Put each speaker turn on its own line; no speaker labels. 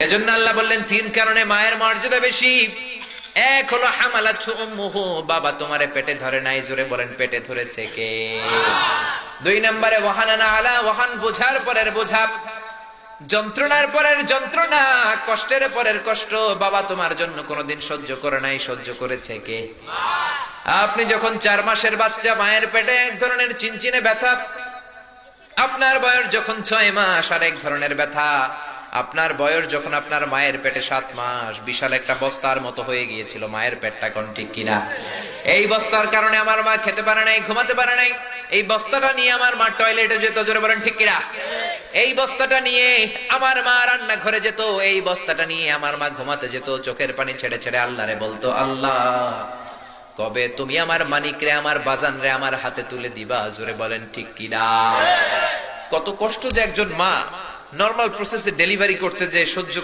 এজন্য আল্লাহ বললেন তিন কারণে মায়ের মর্যাদা বেশি। এক হলো হামালাতহু উম্মুহু, বাবা তোমারে পেটে ধরে নাই, জোরে বলেন পেটে ধরেছে কে? দুই নম্বরে ওয়াহানানা আলা ওয়াহান, বোঝার পরের বোঝা, যন্ত্রণার পরের যন্ত্রণা, কষ্টের পরের কষ্ট বাবা তোমার জন্য কোনোদিন সহ্য করে নাই, সহ্য করেছে কে? আপনি যখন 4 মাসের বাচ্চা, মায়ের পেটে এক ধরনের চিনচিনে ব্যথা, আপনার বয়স যখন 6 মাস আর এক ধরনের ব্যথা, আপনার বয়স যখন আপনার মায়ের পেটে 7 মাস, বিশাল একটা বস্তার মতো হয়ে গিয়েছিল মায়ের পেটটা, কোন ঠিক কিনা? এই বস্তার কারণে আমার মা খেতে পারে নাই, ঘুমাতে পারে নাই। এই বস্তাটা নিয়ে আমার মা টয়লেটে যেত, জোরে বলেন ঠিক কিনা? এই বস্তাটা নিয়ে আমার মা রান্না ঘরে যেত, এই বস্তাটা নিয়ে আমার মা ঘুমাতে যেত, চোখের পানি ছেড়ে ছেড়ে আল্লাহরে বলতো, আল্লাহ কবে তুমি আমার মানিক রে, আমার বাজান রে আমার হাতে তুলে দিবা, জোরে বলেন ঠিক কিনা? কত কষ্ট যে একজন মা নরমাল প্রসেসে ডেলিভারি করতে যে সহ্য